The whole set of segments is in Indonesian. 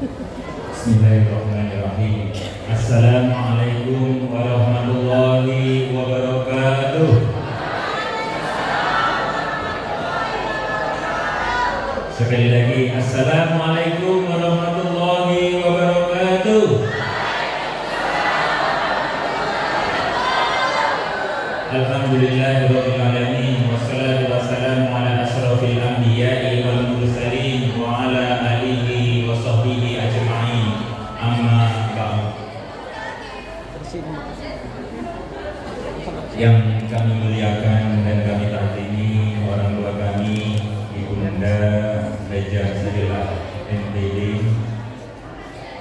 Bismillahirrahmanirrahim. Assalamualaikum warahmatullahi wabarakatuh. Sekali lagi, assalamualaikum warahmatullahi wabarakatuh. Alhamdulillahirabbil alamin, wassalatu wassalamu ala asyrafil anbiya'i wal mursalin wa ala alihi wa sahbihi ajma'in. Amma ba'd. Yang kami muliakan dan kami taatini orang tua kami, Ibunda Hajah Sadilah MPD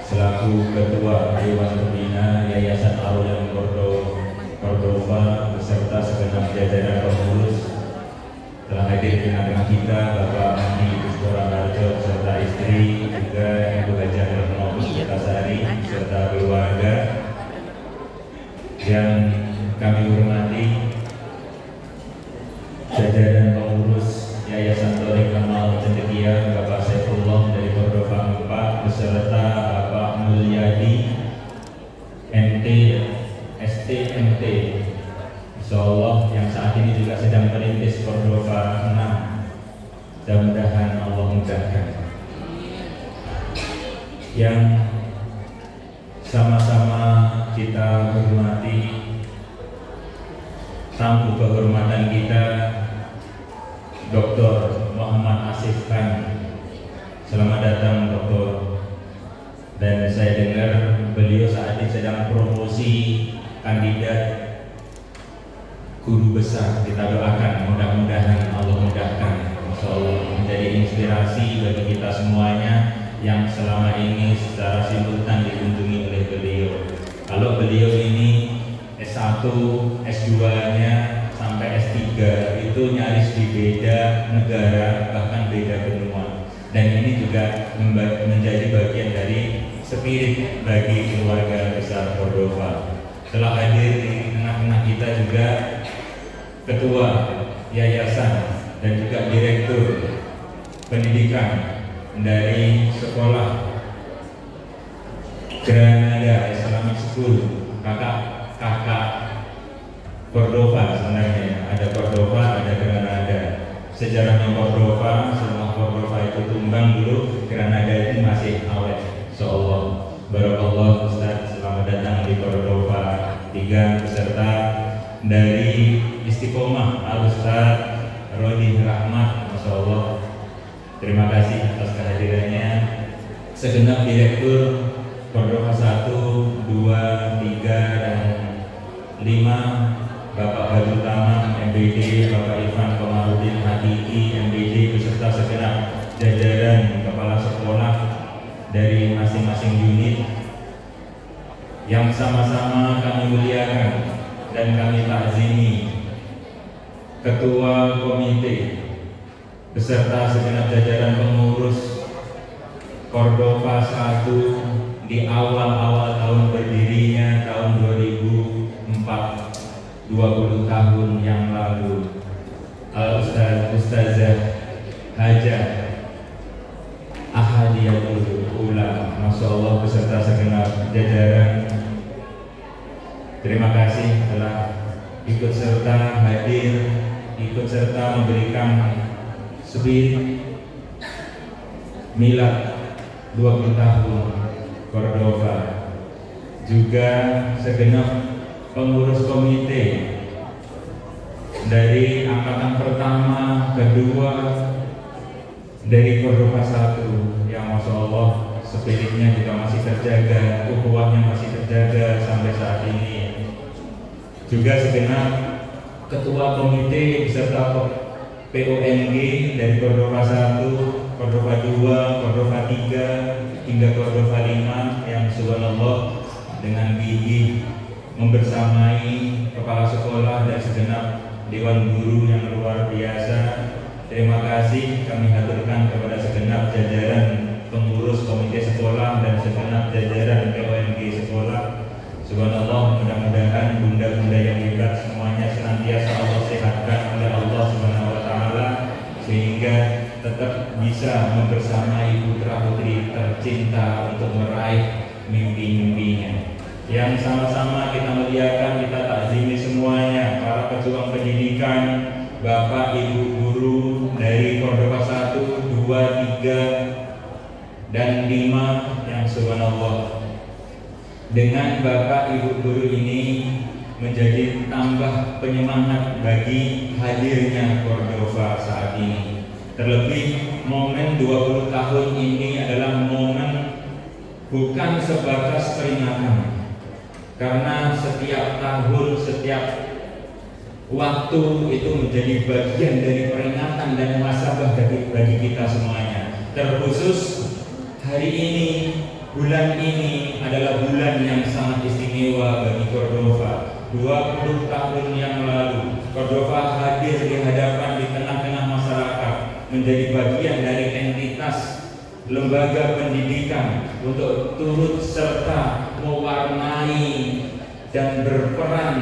selaku Ketua Dewan Pembina Yayasan Aulia Cordova beserta segenap jajaran pengurus telah hadir di tengah kita, Bapak Andi Puspora Harjo serta istri, juga Ibu Hajah Retno Puspitasari serta keluarga. Yang kami hormati jajaran pengurus Yayasan Thoriq Kamal Cendekia, Bapak Saifullah dari Cordova 4 beserta Bapak Mulyadi MT STMT insyaallah yang saat ini juga sedang merintis Cordova 6. Mudah-mudahan Allah mudahkan. Yang sama-sama kita hormati tamu kehormatan kita Dr. Muhammad Asif Khan. Selamat datang Doktor. Dan saya dengar beliau saat ini sedang promosi kandidat guru besar. Kita doakan mudah-mudahan Allah mudahkan, insyaallah menjadi inspirasi bagi kita semuanya yang selama ini secara simultan dikunjungi oleh beliau. Kalau beliau ini S1, S2-nya sampai S3 itu nyaris di beda negara, bahkan beda benua. Dan ini juga menjadi bagian dari spirit bagi keluarga besar Cordova. Telah hadir di tengah-tengah kita juga Ketua Yayasan dan juga Direktur Pendidikan dari Sekolah Granada Islamic School, kakak Cordova. Sebenarnya ada Cordova, ada Granada. Sejarahnya Cordova, setelah Cordova itu tumbang dulu, Granada itu masih awet. Insyaallah. Barakallah Ustaz, selamat datang di Cordova 3 beserta dari Istiqomah Al Ustaz Rodi Rahmat. Masyaallah. Terima kasih atas kehadirannya. Segenap Direktur Cordova 1, 2, 3 dan 5, Bapak Badrul Tamam MBD, Bapak Irfan Komarudin Hakiki MBD beserta segenap jajaran kepala sekolah dari masing-masing unit yang sama-sama kami muliakan dan kami takzimi Ketua Komite beserta segenap jajaran pengurus Cordova 1 di awal-awal tahun berdirinya tahun 2004, 20 tahun yang lalu. Ustazah Hajah Ahadiyatul Ula, masyaallah beserta segenap jajaran. Terima kasih telah ikut serta hadir, ikut serta memberikan spirit milad 20 tahun Cordova. Juga segenap pengurus komite dari angkatan pertama, kedua dari Cordova 1 yang masyaallah spiritnya juga masih terjaga, ukhuwahnya masih terjaga sampai saat ini. Juga segenap ketua komite beserta PONG dari Cordova 1, Cordova 2, Cordova 3 hingga Cordova 5 yang subhanallah dengan gigih membersamai kepala sekolah dan segenap dewan guru yang luar biasa. Terima kasih kami haturkan kepada segenap jajaran pengurus komite sekolah dan segenap jajaran PONG sekolah. Subhanallah, mudah-mudahan bunda-bunda yang hebat semuanya senantiasa Allah sehatkan oleh Allah Subhanahu wa taala sehingga tetap bisa bisa membersamai putra-putri tercinta untuk meraih mimpi-mimpinya. Yang sama-sama kita muliakan, kita takzimi semuanya, para pejuang pendidikan, Bapak Ibu guru dari Cordova 1, 2, 3, dan 5 yang subhanallah. Dengan Bapak Ibu guru ini menjadi tambah penyemangat bagi hadirnya Cordova saat ini. Terlebih momen 20 tahun ini adalah momen bukan sebatas peringatan. Karena setiap tahun, setiap waktu itu menjadi bagian dari peringatan dan muhasabah bagi kita semuanya. Terkhusus hari ini, bulan ini adalah bulan yang sangat istimewa bagi Cordova. 20 tahun yang lalu, Cordova hadir di hadapan, di tengah-tengah masyarakat, menjadi bagian dari entitas lembaga pendidikan untuk turut serta mewarnai dan berperan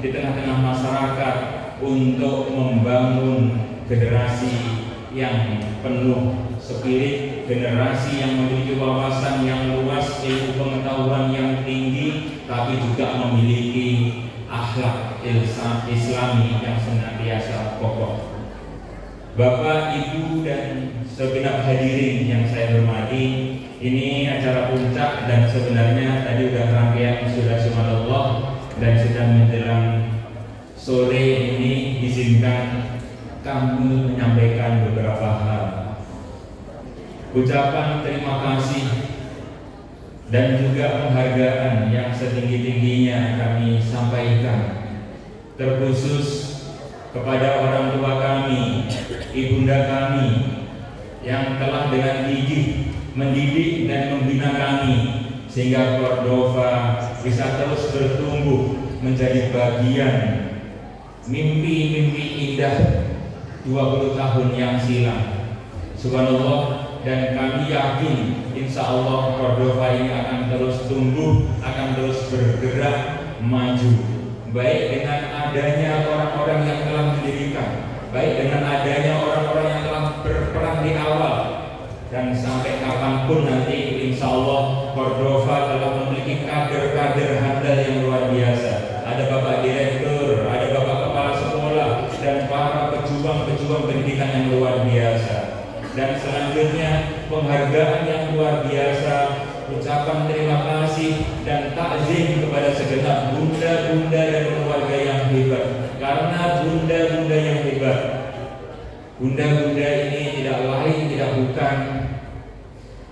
di tengah-tengah masyarakat untuk membangun generasi yang penuh spirit, generasi yang memiliki wawasan yang luas, ilmu pengetahuan yang tinggi, tapi juga memiliki akhlak Islami yang senantiasa kokoh. Bapak, Ibu, dan segenap hadirin yang saya hormati, ini acara puncak dan sebenarnya tadi sudah rangkaian sudah subhanallah dan sudah menjelang sore ini izinkan kami menyampaikan beberapa hal. Ucapan terima kasih dan juga penghargaan yang setinggi-tingginya kami sampaikan, terkhusus kepada orang tua kami, ibunda kami yang telah dengan gigih mendidik dan membina kami sehingga Cordova bisa terus bertumbuh menjadi bagian mimpi-mimpi indah 20 tahun yang silam. Subhanallah, dan kami yakin insya Allah Cordova ini akan terus tumbuh, akan terus bergerak maju, baik dengan adanya orang-orang yang telah mendirikan, baik dengan adanya orang-orang yang telah berperan di awal, dan sampai kapanpun nanti insya Allah Cordova telah memiliki kader-kader handal yang luar biasa. Ada Bapak Direktur, ada Bapak Kepala Sekolah, dan para pejuang-pejuang pendidikan yang luar biasa. Dan selanjutnya penghargaan yang luar biasa, ucapan terima kasih dan takzim kepada segenap bunda-bunda dan keluarga yang hebat. Karena bunda-bunda yang hebat, bunda-bunda ini tidak lain tidak bukan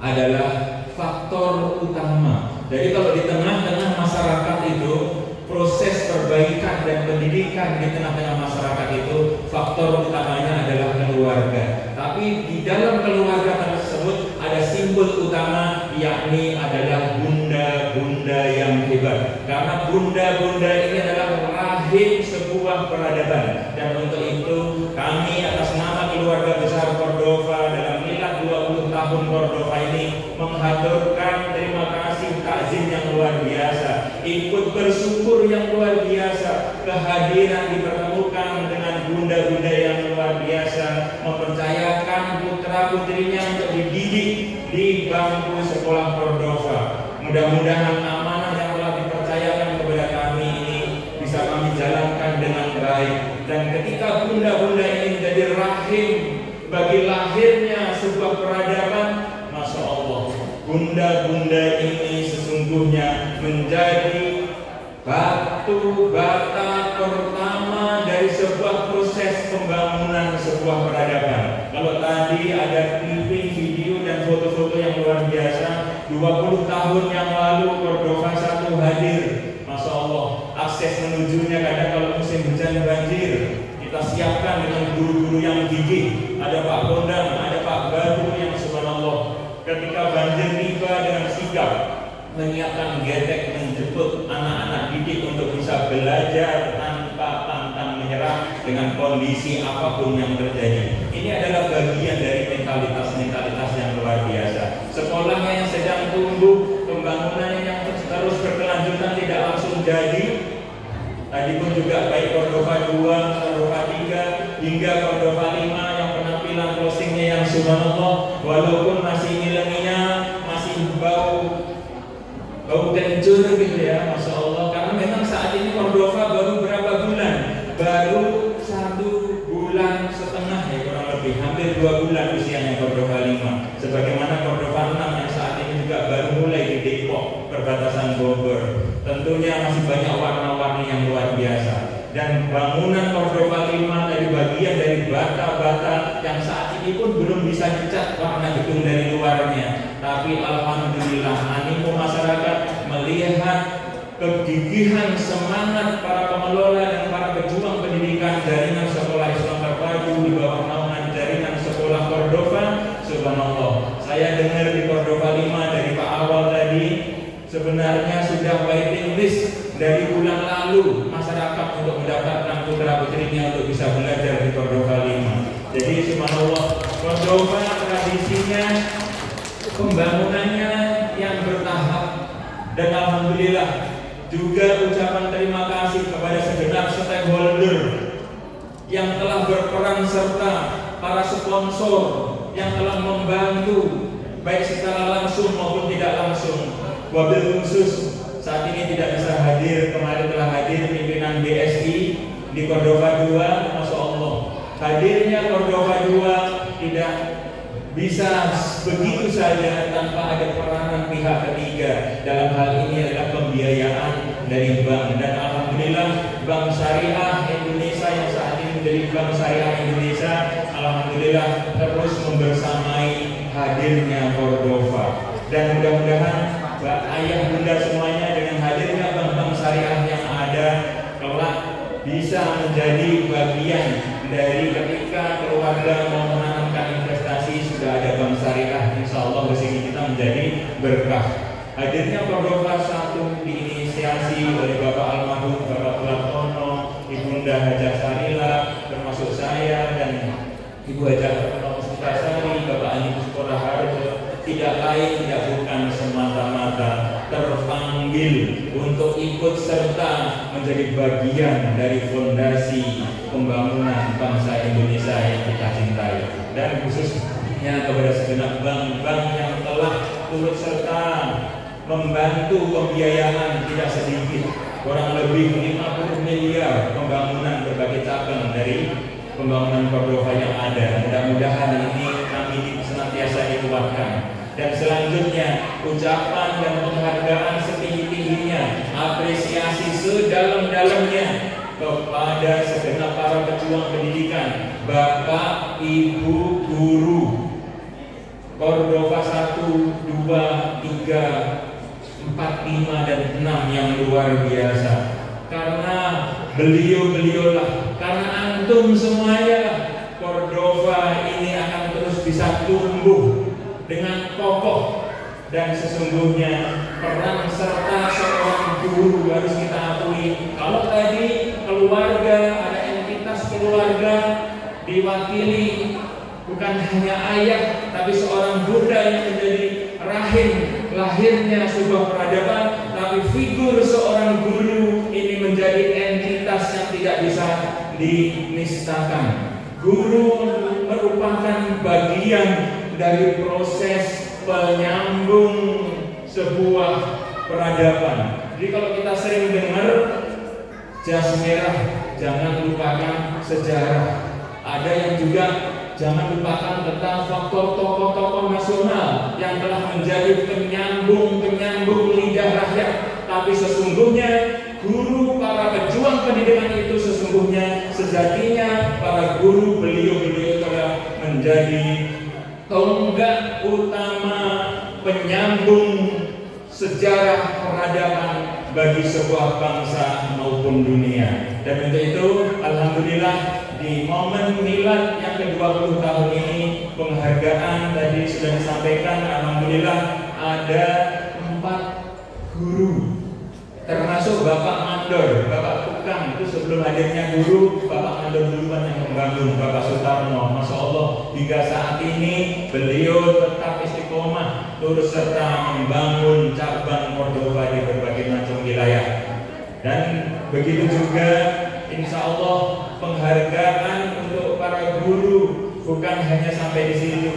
adalah faktor utama. Jadi kalau di tengah-tengah masyarakat itu proses perbaikan dan pendidikan di tengah-tengah masyarakat itu faktor utamanya adalah keluarga. Tapi di dalam keluarga tersebut ada simbol utama, yakni adalah bunda-bunda yang hebat. Karena bunda-bunda ini adalah rahim sebuah peradaban. Dan untuk itu kami atas nama keluarga besar Cordova dalam milad 20 tahun Cordova ini menghaturkan terima kasih takzim yang luar biasa, ikut bersyukur yang luar biasa, kehadiran dipertemukan dengan bunda-bunda yang luar biasa, mempercayakan putra-putrinya untuk dididik di bangku sekolah Cordova. Mudah-mudahan amanah yang telah dipercayakan kepada kami ini bisa kami jalankan dengan baik. Dan ketika bunda-bunda ini menjadi rahim bagi lahirnya sebuah peradaban, Masya Allah, bunda-bunda ini sesungguhnya menjadi batu bata pertama dari sebuah proses pembangunan sebuah peradaban. Kalau tadi ada clipping, video dan foto-foto yang luar biasa, 20 tahun yang lalu Cordova 1 hadir. Masya Allah, akses menujunya kadang kalau musim hujan banjir, kita siapkan dengan guru-guru yang gigih. Ada Pak Bondang, ada Pak Baru yang subhanallah ketika banjir tiba dengan sigap menyiapkan getek menjemput anak-anak didik untuk bisa belajar tanpa pantang menyerah dengan kondisi apapun yang terjadi. Ini adalah bagian dari mentalitas yang luar biasa. Sekolahnya yang sedang tumbuh, pembangunannya yang terus berkelanjutan tidak langsung jadi. Tadi pun juga baik Cordova 2, Cordova 3 hingga Cordova 5 yang penampilan closingnya yang subhanallah, walaupun masih ngilenginya masih bau kencur gitu ya, masya Allah. Karena memang saat ini Cordova baru berapa bulan? Baru 1,5 bulan ya, kurang lebih hampir 2 bulan usianya Cordova 5. Sebagaimana Cordova 6 yang saat ini juga baru mulai di Depok, perbatasan Bogor. Tentunya masih banyak warna-warni yang luar biasa. Dan bangunan Cordova 5 dari bagian dari bata-bata yang saat ini pun belum bisa dicat warna gedung dari luarnya. Tapi alhamdulillah animo masyarakat melihat kegigihan semangat para pengelola dan para pejuang pendidikan jaringan sekolah Islam terpadu di bawah naungan jaringan sekolah Cordova. Subhanallah, saya dengar di Cordova 5 dari Pak Awal tadi, sebenarnya sudah waiting list dari bulan lalu masyarakat untuk mendapatkan putra putrinya untuk bisa belajar di Cordova 5. Jadi subhanallah, Cordova tradisinya pembangunannya yang bertahap, dan alhamdulillah juga ucapan terima kasih kepada segenap stakeholder yang telah berperan serta para sponsor yang telah membantu baik secara langsung maupun tidak langsung. Wabil khusus saat ini tidak bisa hadir, kemarin telah hadir pimpinan BSI di Cordova 2, masya Allah. Hadirnya Cordova 2 tidak bisa begitu saja tanpa ada peranan pihak ketiga. Dalam hal ini adalah pembiayaan dari bank, dan alhamdulillah Bank Syariah Indonesia yang saat ini menjadi Bank Syariah Indonesia alhamdulillah terus membersamai hadirnya Cordova. Dan mudah-mudahan ayah bunda semuanya dengan hadirnya bank-bank syariah yang ada kelak bisa menjadi bagian dari ketika keluarga mau menanamkan investasi sudah ada bank syariah, insya Allah rezeki kita menjadi berkah. Hadirnya Cordova 1 diinisiasi oleh Bapak almarhum Bapak Platono, Ibunda Hajah Sarila, termasuk saya dan Ibu Hajah Sukasari, Bapak Ali Sekolah Harjo, tidak lain tidak bukan semata-mata terpanggil untuk ikut serta menjadi bagian dari fondasi pembangunan bangsa Indonesia yang kita cintai, dan khususnya kepada segenap bank-bank yang telah turut serta membantu pembiayaan tidak sedikit, kurang lebih 50 miliar pembangunan berbagai cabang dari pembangunan Cordova yang ada. Mudah-mudahan ini kami senantiasa dikuatkan. Dan selanjutnya ucapan dan penghargaan setinggi-tingginya, apresiasi sedalam-dalamnya kepada segenap para pejuang pendidikan, Bapak, Ibu, Guru Cordova 1, 2, 3, 4, 5, dan 6 yang luar biasa. Karena beliau-beliaulah, karena antum semuanya lah, Cordova ini akan terus bisa tumbuh dengan kokoh. Dan sesungguhnya peran serta seorang guru harus kita akui. Kalau tadi keluarga, ada entitas keluarga diwakili bukan hanya ayah, tapi seorang bunda yang menjadi rahim lahirnya sebuah peradaban, tapi figur seorang guru ini menjadi entitas yang tidak bisa dinistakan. Guru merupakan bagian dari proses penyambung sebuah peradaban. Jadi kalau kita sering dengar jas merah, jangan lupakan sejarah. Ada yang juga jangan lupakan tentang faktor tokoh-tokoh nasional yang telah menjadi penyambung lidah rakyat. Tapi sesungguhnya guru, para pejuang pendidikan itu sesungguhnya sejatinya para guru, beliau telah menjadi tonggak utama penyambung sejarah peradaban bagi sebuah bangsa maupun dunia. Dan untuk itu alhamdulillah di momen milad yang ke-20 tahun ini, penghargaan tadi sudah disampaikan. Alhamdulillah ada 4 guru, termasuk Bapak Mandor, Bapak Tukang. Itu sebelum hadirnya guru, Bapak Mandor duluan yang membangun, Bapak Sutarno. Masya Allah, hingga saat ini beliau tetap istiqomah turut serta membangun cabang Cordova di berbagai macam wilayah. Dan begitu juga insya Allah penghargaan untuk para guru bukan hanya sampai di situ,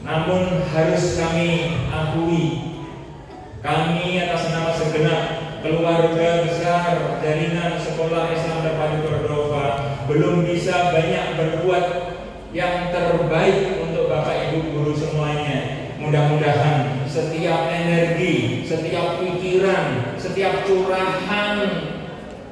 namun harus kami akui, kami atas nama segenap keluarga besar jaringan Sekolah Islam Terpadu Cordova belum bisa banyak berbuat yang terbaik untuk Bapak Ibu guru semuanya. Mudah-mudahan setiap energi, setiap pikiran, setiap curahan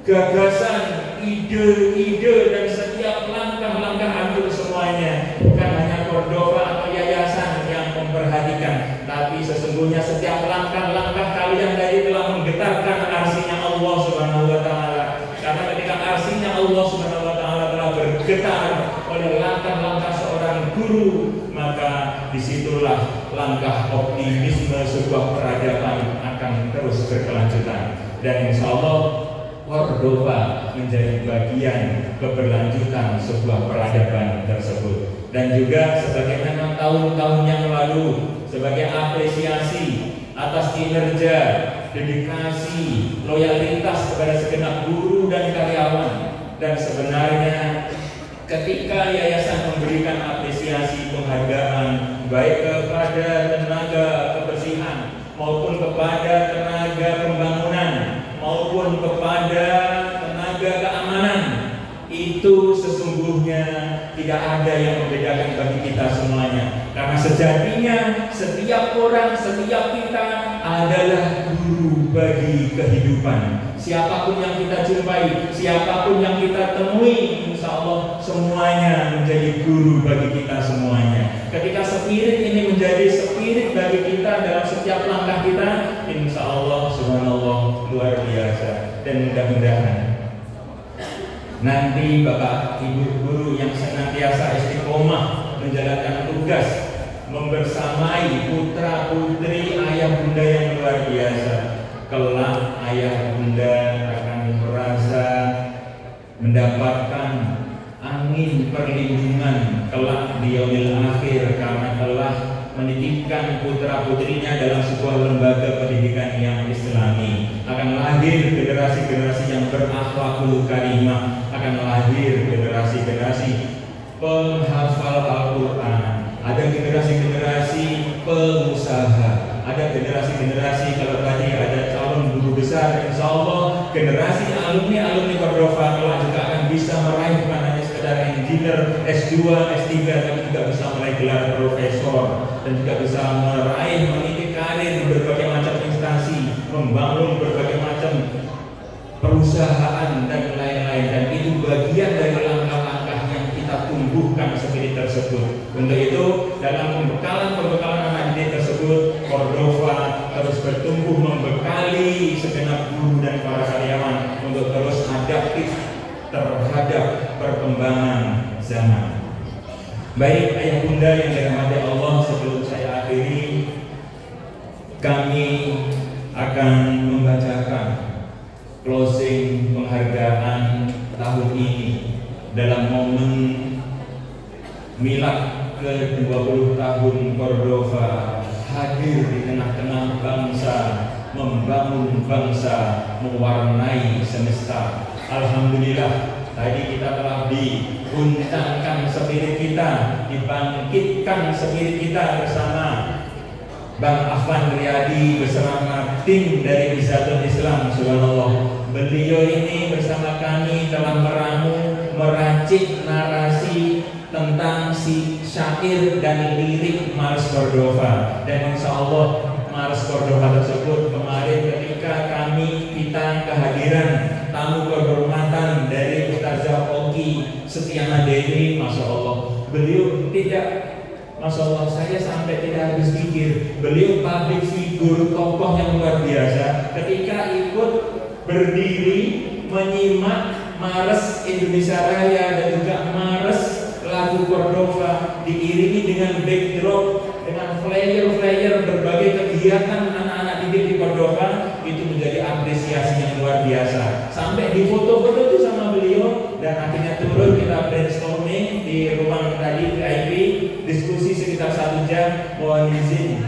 gagasan, ide-ide, dan setiap langkah-langkah antum semuanya bukan hanya Cordova atau yayasan yang memperhatikan, tapi sesungguhnya setiap langkah-langkah kalian tadi telah menggetarkan arsinya Allah Subhanahu wa Ta'ala. Karena ketika arsinya Allah Subhanahu wa Ta'ala telah bergetar oleh langkah-langkah seorang guru, maka disitulah langkah optimisme sebuah peradaban akan terus berkelanjutan. Dan insya Allah Cordova menjadi bagian keberlanjutan sebuah peradaban tersebut. Dan juga sebagaimana tahun-tahun yang lalu, sebagai apresiasi atas kinerja, dedikasi, loyalitas kepada segenap guru dan karyawan. Dan sebenarnya ketika yayasan memberikan apresiasi penghargaan baik kepada tenaga kebersihan maupun kepada tenaga pembangunan maupun kepada tenaga keamanan, itu sesungguhnya tidak ada yang membedakan bagi kita semuanya. Karena sejatinya setiap orang, setiap kita adalah guru bagi kehidupan. Siapapun yang kita jumpai, siapapun yang kita temui, insya Allah semuanya menjadi guru bagi kita semuanya. Ketika spirit ini menjadi spirit bagi kita dalam setiap langkah kita, insya Allah subhanallah luar biasa. Dan mudah-mudahan nanti Bapak Ibu guru yang senantiasa istiqomah menjalankan tugas, membersamai putra putri ayah bunda yang luar biasa, kelak ayah bunda akan merasa mendapatkan angin perlindungan kelak di yaumil akhir, karena telah menitipkan putra putrinya dalam sebuah lembaga pendidikan yang islami. Akan lahir generasi-generasi yang berakhlakul karimah, akan lahir generasi-generasi penghafal Al-Quran, ada generasi-generasi pengusaha, ada generasi-generasi, kalau tadi ada calon guru besar, insya Allah generasi alumni Cordova kelak juga akan bisa meraih bukan hanya sekedar engineer S2, S3, tapi juga bisa meraih gelar profesor dan juga bisa meraih meniti karir di berbagai macam instansi, membangun berbagai macam perusahaan dan lain-lain. Dan itu bagian dari langkah-langkah yang kita tumbuhkan spirit tersebut. Untuk itu dalam pembekalan anak didik tersebut, Cordova terus bertumbuh membekali segenap guru dan para karyawan untuk terus adaptif terhadap perkembangan zaman. Baik ayah bunda yang dirahmati Allah, sebelum saya akhiri, kami akan membacakan closing penghargaan tahun ini dalam momen milad ke-20 tahun Cordova hadir di tengah-tengah bangsa, membangun bangsa, mewarnai semesta. Alhamdulillah, tadi kita telah diuntangkan spirit kita, dibangkitkan spirit kita bersama Bang Afan Riyadi bersama tim dari Izzatun Islam. Subhanallah, beliau ini bersama kami telah meramu, meracik narasi tentang si syair dan lirik Mars Cordova. Dan insya Allah Mars Cordova tersebut kemarin ketika kita kehadiran tamu kehormatan dari Ustazah Oki Setiana Dewi, masya Allah, beliau tidak, masya Allah, saya sampai tidak habis pikir, beliau public figure, tokoh yang luar biasa. Ketika ikut berdiri menyimak Mars Indonesia Raya dan juga Mars lagu Cordova, diiringi dengan backdrop, dengan flyer-flyer berbagai kegiatan anak-anak didik di Cordova, itu menjadi apresiasi yang luar biasa. Sampai di foto-foto itu sama beliau, dan akhirnya turun kita brainstorming di ruang tadi VIP, diskusi sekitar 1 jam. Mohon izin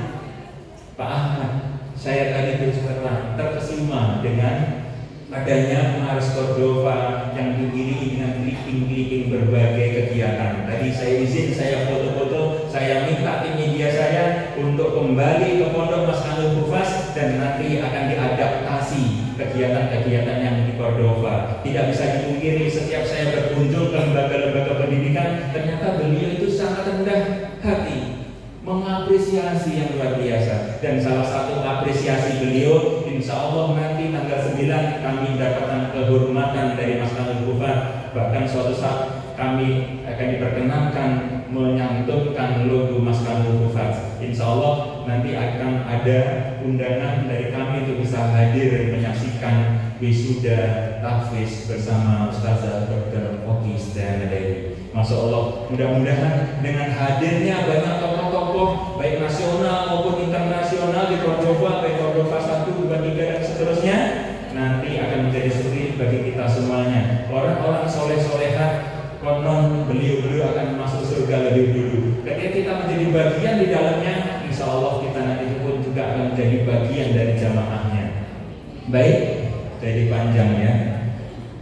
Pak Ahmad, saya tadi terkesima dengan adanya Mars Cordova yang diiringi dengan clipping-clipping berbagai kegiatan. Tadi saya foto-foto, saya minta tim media saya untuk kembali ke Pondok Mas Kanul Hufaz dan nanti akan diadaptasi kegiatan-kegiatan yang di Cordova. Tidak bisa dipungkiri, setiap saya berkunjung ke lembaga-lembaga pendidikan, ternyata beliau itu sangat rendah hati, mengapresiasi yang luar biasa. Dan salah satu apresiasi beliau, insya Allah nanti tanggal 9 kami mendapatkan kehormatan dari Mas Kanul Hufaz. Bahkan suatu saat kami akan diperkenankan menyantumkan logo Mas Kanul Hufaz. Insya Allah nanti akan ada undangan dari kami untuk bisa hadir menyaksikan wisuda tahfiz bersama Ustazah Dr. Oki Setianadairi. Masya Allah, mudah-mudahan dengan hadirnya banyak tokoh-tokoh baik nasional maupun internasional di Cordova, baik Cordova 1, 2, 3 dan seterusnya, nanti akan menjadi suri bagi kita semuanya. Orang-orang soleh-solehah, konon beliau akan masuk surga lebih dulu. Ketika kita menjadi bagian di dalamnya, insya Allah kita nanti pun juga akan menjadi bagian dari jamaahnya. Baik, jadi panjang ya.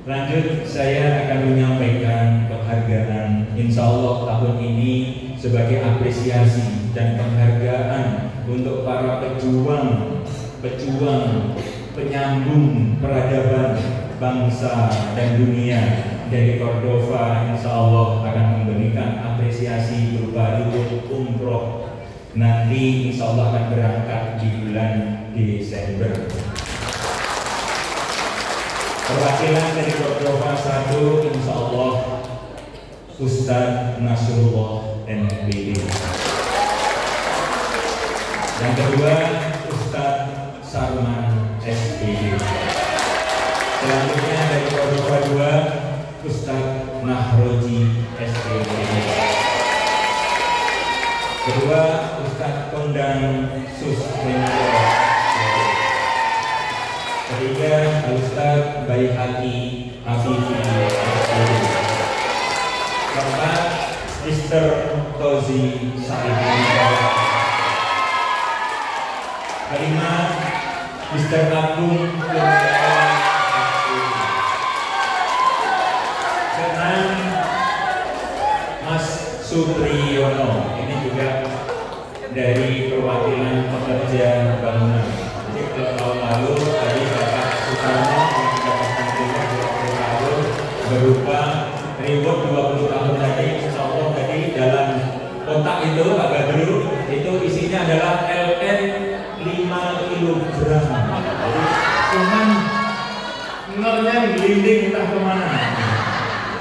Lanjut, saya akan menyampaikan penghargaan insya Allah tahun ini sebagai apresiasi dan penghargaan untuk para pejuang penyambung peradaban bangsa dan dunia dari Cordova. Insya Allah akan memberikan apresiasi berupa ribut umroh. Nanti insya Allah akan berangkat di bulan Desember. Perwakilan dari Cordova 1, insya Allah Ustadz Nasrullah NPD. Yang kedua Ustadz Sarman SPD. Selanjutnya dari Cordova 2 Ustadz Nahroji SPD. Kedua Ustadz Kondang Susmento. Ketiga Ustadz Baihaqi Afifi SPD. Keempat Mr. Tozi Saidi. Kelima Mr. Agung Kurniawan. Keenam Mas Supriyono. Ini juga dari perwakilan pekerja bangunan. Jadi kalau tahun lalu tadi Bapak Sukarno yang mendapatkan reward 20 tahun berupa reward 20 tahun tadi. Insya Allah tadi dalam kotak itu Pak Badru itu isinya adalah LN 5 kilogram. Jadi cuman nolnya gelinding entah kemana.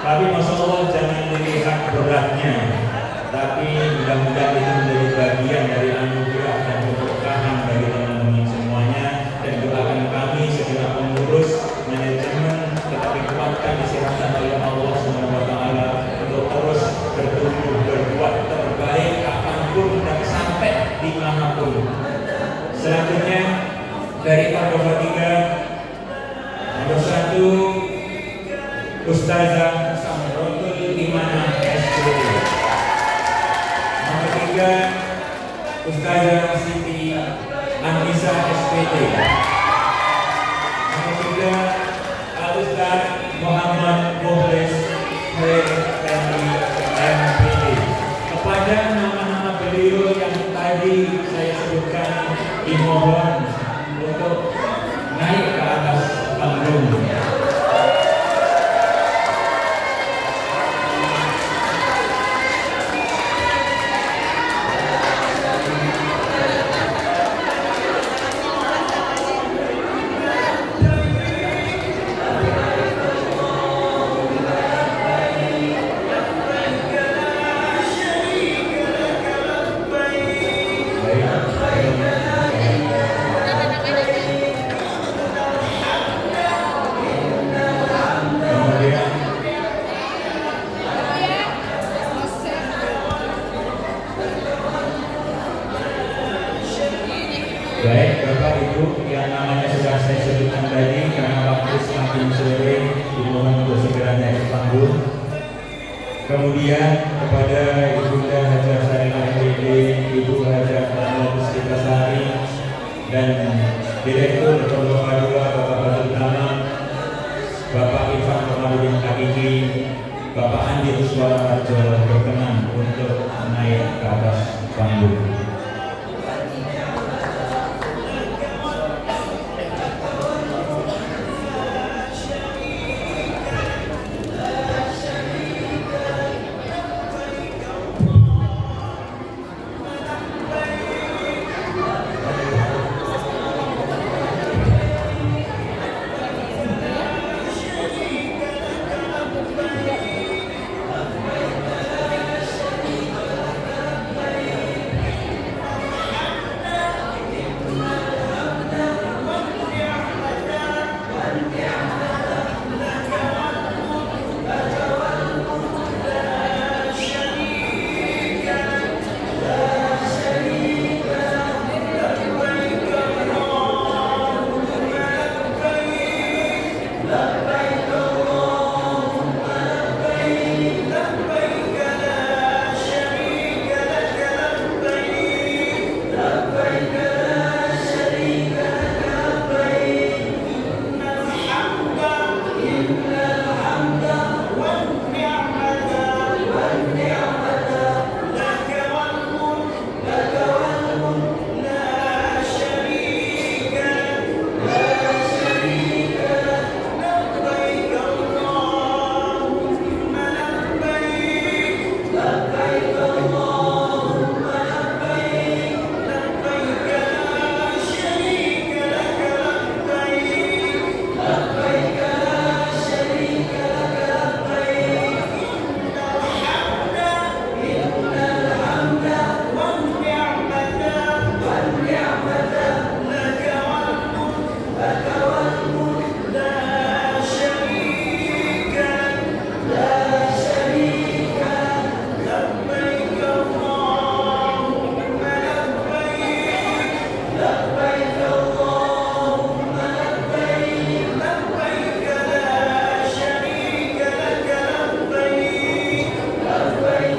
Tapi Masya Allah jangan dilihat beratnya, tapi mudah-mudahan itu menjadi bagian dari anugerah dan keberkahan bagi teman-teman semuanya. Dan doakan kami segera pengurus manajemen tetap dikuatkan, disirahkan oleh Allah SWT untuk terus bertumbuh, berbuat terbaik kapanpun dan sampai dimanapun. Selanjutnya dari Cordova 3 nomor 1 Ustazah Samrotul Imana SPD. Nomor 3 Ustazah Siti Anissa SPD. Nomor 3 Al-Ustaz Muhammad Muhlis Khair MPD. Kepada nama-nama beliau yang tadi saya sebutkan, dimohon untuk naik ke atas panggung. Baik Bapak Ibu yang namanya sudah saya sebutkan tadi, karena waktu semakin sore dimohon untuk segera naik ke panggung. Kemudian kepada Ibunda Hajah Sarinah MPD, Ibu Hajah Fatma Puspitasari dan Direktur Cordova 2 Bapak Badrul Tama, ini Bapak Andi Uswara Harjo berkenan untuk naik ke atas panggung. Labbaik